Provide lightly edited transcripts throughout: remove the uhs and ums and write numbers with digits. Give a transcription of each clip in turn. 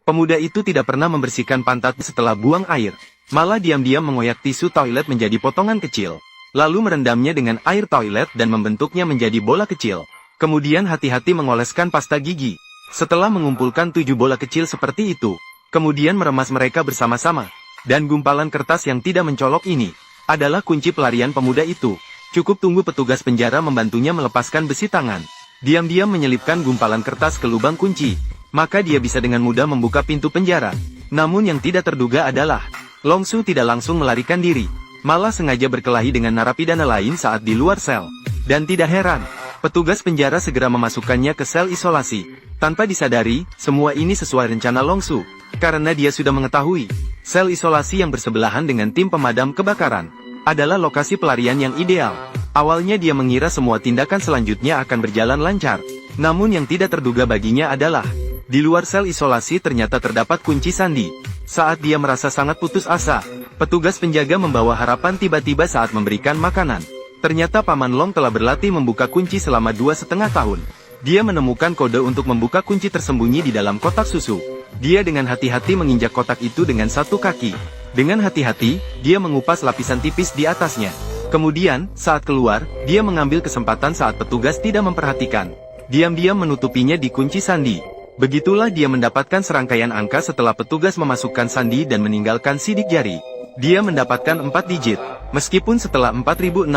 Pemuda itu tidak pernah membersihkan pantat setelah buang air. Malah diam-diam mengoyak tisu toilet menjadi potongan kecil. Lalu merendamnya dengan air toilet dan membentuknya menjadi bola kecil. Kemudian hati-hati mengoleskan pasta gigi. Setelah mengumpulkan 7 bola kecil seperti itu, kemudian meremas mereka bersama-sama. Dan gumpalan kertas yang tidak mencolok ini adalah kunci pelarian pemuda itu. Cukup tunggu petugas penjara membantunya melepaskan besi tangan. Diam-diam menyelipkan gumpalan kertas ke lubang kunci. Maka dia bisa dengan mudah membuka pintu penjara. Namun yang tidak terduga adalah, Long Su tidak langsung melarikan diri. Malah sengaja berkelahi dengan narapidana lain saat di luar sel. Dan tidak heran, petugas penjara segera memasukkannya ke sel isolasi. Tanpa disadari, semua ini sesuai rencana Long Su. Karena dia sudah mengetahui, sel isolasi yang bersebelahan dengan tim pemadam kebakaran adalah lokasi pelarian yang ideal. Awalnya dia mengira semua tindakan selanjutnya akan berjalan lancar. Namun yang tidak terduga baginya adalah, di luar sel isolasi ternyata terdapat kunci sandi. Saat dia merasa sangat putus asa, petugas penjaga membawa harapan tiba-tiba saat memberikan makanan. Ternyata Paman Long telah berlatih membuka kunci selama 2,5 tahun. Dia menemukan kode untuk membuka kunci tersembunyi di dalam kotak susu. Dia dengan hati-hati menginjak kotak itu dengan satu kaki. Dengan hati-hati, dia mengupas lapisan tipis di atasnya. Kemudian, saat keluar, dia mengambil kesempatan saat petugas tidak memperhatikan. Diam-diam menutupinya di kunci sandi. Begitulah dia mendapatkan serangkaian angka setelah petugas memasukkan sandi dan meninggalkan sidik jari. Dia mendapatkan 4 digit. Meskipun setelah 4.626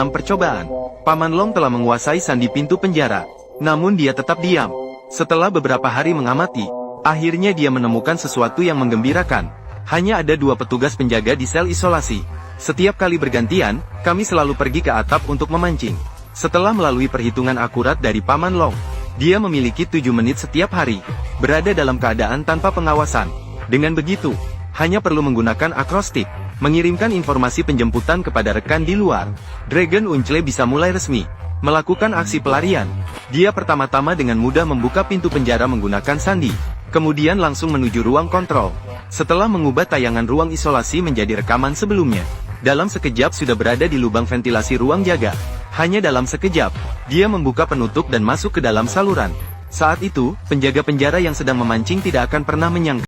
percobaan, Paman Long telah menguasai sandi pintu penjara. Namun dia tetap diam. Setelah beberapa hari mengamati, akhirnya dia menemukan sesuatu yang menggembirakan. Hanya ada 2 petugas penjaga di sel isolasi. Setiap kali bergantian, kami selalu pergi ke atap untuk memancing. Setelah melalui perhitungan akurat dari Paman Long, dia memiliki 7 menit setiap hari, berada dalam keadaan tanpa pengawasan. Dengan begitu, hanya perlu menggunakan akrostik, mengirimkan informasi penjemputan kepada rekan di luar. Dragon Uncle bisa mulai resmi melakukan aksi pelarian. Dia pertama-tama dengan mudah membuka pintu penjara menggunakan sandi, kemudian langsung menuju ruang kontrol. Setelah mengubah tayangan ruang isolasi menjadi rekaman sebelumnya, dalam sekejap sudah berada di lubang ventilasi ruang jaga. Hanya dalam sekejap, dia membuka penutup dan masuk ke dalam saluran. Saat itu, penjaga penjara yang sedang memancing tidak akan pernah menyangka